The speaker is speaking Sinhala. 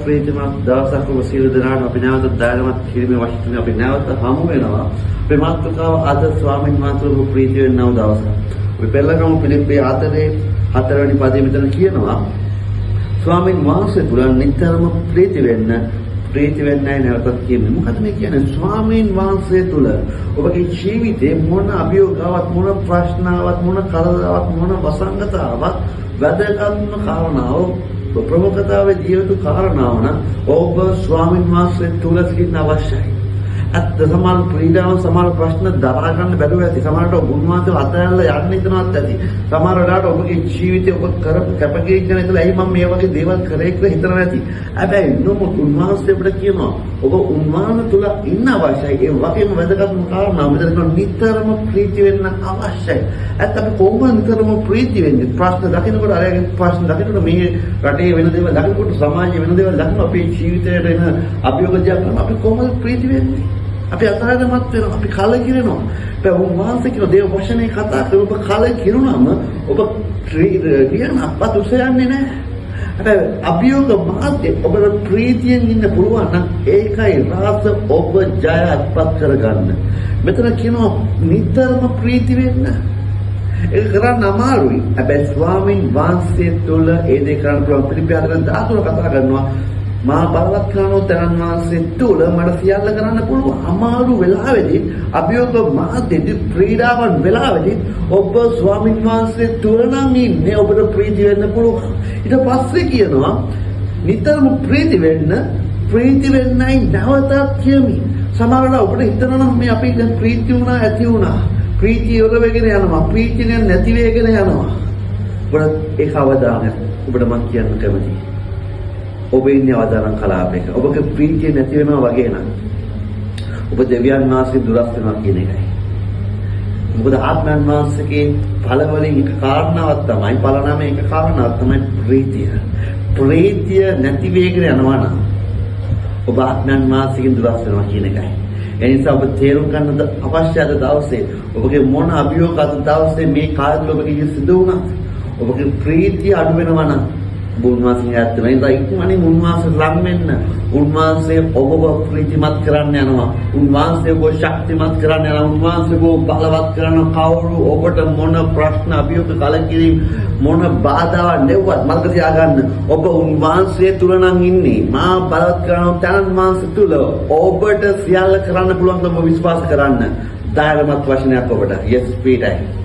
ප්‍රීතිමත් දවසක් ඔබ සියලු දෙනාටම අපි නැවත දායකමත් කිරීමේ වශයෙන් අපි නැවත හමු වෙනවා. අපේ මාතෘකාව අද ස්වාමීන් වහන්සේගේ ප්‍රීති වෙනව දවසක්. අපි පෙළගමු පිළිපේ 4 වෙනි පදයේ මෙතන කියනවා ස්වාමීන් වහන්සේ තුල නිතරම ප්‍රීති වෙන්නයි නැවතත් කියන්නේ. මොකද මේ කියන්නේ ස්වාමීන් වහන්සේ තුල ඔබගේ ජීවිතේ මොන අභියෝගාවක් මොන ප්‍රශ්නාවක් මොන කරදරාවක් මොන වසංගතාවක් වැදගත්ම කාරණාව ප්‍රමුඛතාවයේ දිය යුතු කාරණාව නම් ඔබ ස්වාමීන් වහන්සේ තුල සිටින්න අවශ්‍යයි. අත් සමාන පීඩාව සමාන ප්‍රශ්න දරා ගන්න බැරුව ඇති. සමහරට උන්වහන්සේ අතහැරලා යන්න හිතනවත් ඇති. සමහර වෙලාවට ඔබගේ ජීවිතේ ඔබ කරපු කැපකිරීම ඉඳලා ඇයි මම මේ වගේ දේවල් කරේ කියලා හිතනවා ඇති. හැබැයි නමුත් උන්වහන්සේ අපිට කියනවා ඔබ උන්වහන්සේ තුල ඉන්න අවශ්‍යයි. ඒ වගේම වැදගත්ම කාරණා මෙතන නිතරම ප්‍රීති වෙන්න අවශ්‍යයි. ඇත්ත අපි කොහොමද නිතරම ප්‍රීති වෙන්නේ? ප්‍රශ්න දකින්නකොට අරගෙන ප්‍රශ්න දකින්නකොට මේ රටේ වෙන දේවල් දකින්නකොට සමාජයේ වෙන දේවල් දකින්න අපේ ජීවිතයට එන අභියෝගයක් නම් අපි කොහොමද ප්‍රීති වෙන්නේ? අපි අතරමත් වෙනවා. අපි කලකිරෙනවා. ඒ උන්වහන්සේ කියන දේ වචනේ කතා කරලා ඔබ කලකිරුණාම ඔබ ක්‍රියාන අපත් උසයන්නේ නැහැ. හැබැයි අභියෝග මාර්ගයේ ඔබට ප්‍රීතියෙන් ඉන්න පුළුවන් නම් ඒකයි රාස ඔබ ජය අත්පත් කරගන්න. මෙතන කියනවා නිතරම ප්‍රීති වෙන්න. ඒක කරන්න අමාරුයි. හැබැයි ස්වාමීන් වහන්සේ තුළ ඒ දේ කරන්න පුළුවන්. පිළිපැද 13 කතා කරනවා. මා බලවත් කරනෝ තරන් වාසේ තුල මට සියල්ල කරන්න පුළුවන්. අමාරු වෙලාවෙදී අභියෝග මාධ්‍යදී ක්‍රීඩාවන් වෙලාවෙදී ඔබ ස්වාමීන් වහන්සේ තුල නම් ඉන්නේ ඔබට ප්‍රීති වෙන්න පුළුවන්. ඊට පස්සේ කියනවා නිතරම ප්‍රීති වෙන්නයි නැවතත් කියමි. සමහරවිට ඔබට හිතනවා නම් මේ අපි දැන් ප්‍රීති වුණා ඇති වුණා. ප්‍රීතිය ඔර වෙගෙන යනවා. ප්‍රීතිය නැති වෙගෙන යනවා. ඔබට ඒක අවදානයක්. ඔබට මම කියන්න කැමතියි. ඔබ ඉන්නේ අවදානම් කලාපයක. ඔබගේ ප්‍රීතිය නැති වෙනවා වගේ නම් ඔබ දෙවියන් වහන්සේ දුරස් වෙනවා කියන එකයි. මොකද ආත්මයන් වහන්සේගේ ඵලවලින් එක කාරණාවක් තමයි ඵලනම එක කාරණාවක් තමයි ප්‍රීතිය. ප්‍රීතිය නැති වෙගෙන යනවා නම් ඔබ ආත්මයන් වහන්සේගෙන් දුරස් වෙනවා කියන එකයි. ඒ නිසා ඔබ තේරුම් ගන්න අවශ්‍ය අද දවසේ ඔබගේ මොන අභියෝග අද දවසේ මේ කාර්ය ඔබගේ සිදු වුණා. ඔබගේ ප්‍රීතිය අඩු වෙනවා නම් උන්වහන්සේ ඇත්තමයි ඉක්මනින් උන්වහන්සේ ලං වෙන්න උන්වහන්සේ ඔබව ප්‍රීතිමත් කරන්න යනවා උන්වහන්සේ ඔබ ශක්තිමත් කරන්න යනවා උන්වහන්සේ ඔබ බලවත් කරන කවුරු ඔබට මොන ප්‍රශ්න අභියෝග කලකිරීම මොන බාධාවක් නෙව්වත් මතක තියාගන්න ඔබ උන්වහන්සේ තුල නම් ඉන්නේ මා බලවත් කරන තනන් වහන්සේ තුල ඔබට සියල්ල කරන්න පුළුවන් ඔබ විශ්වාස කරන්න ධෛර්යමත් වචනයක් ඔබට yes පිටයි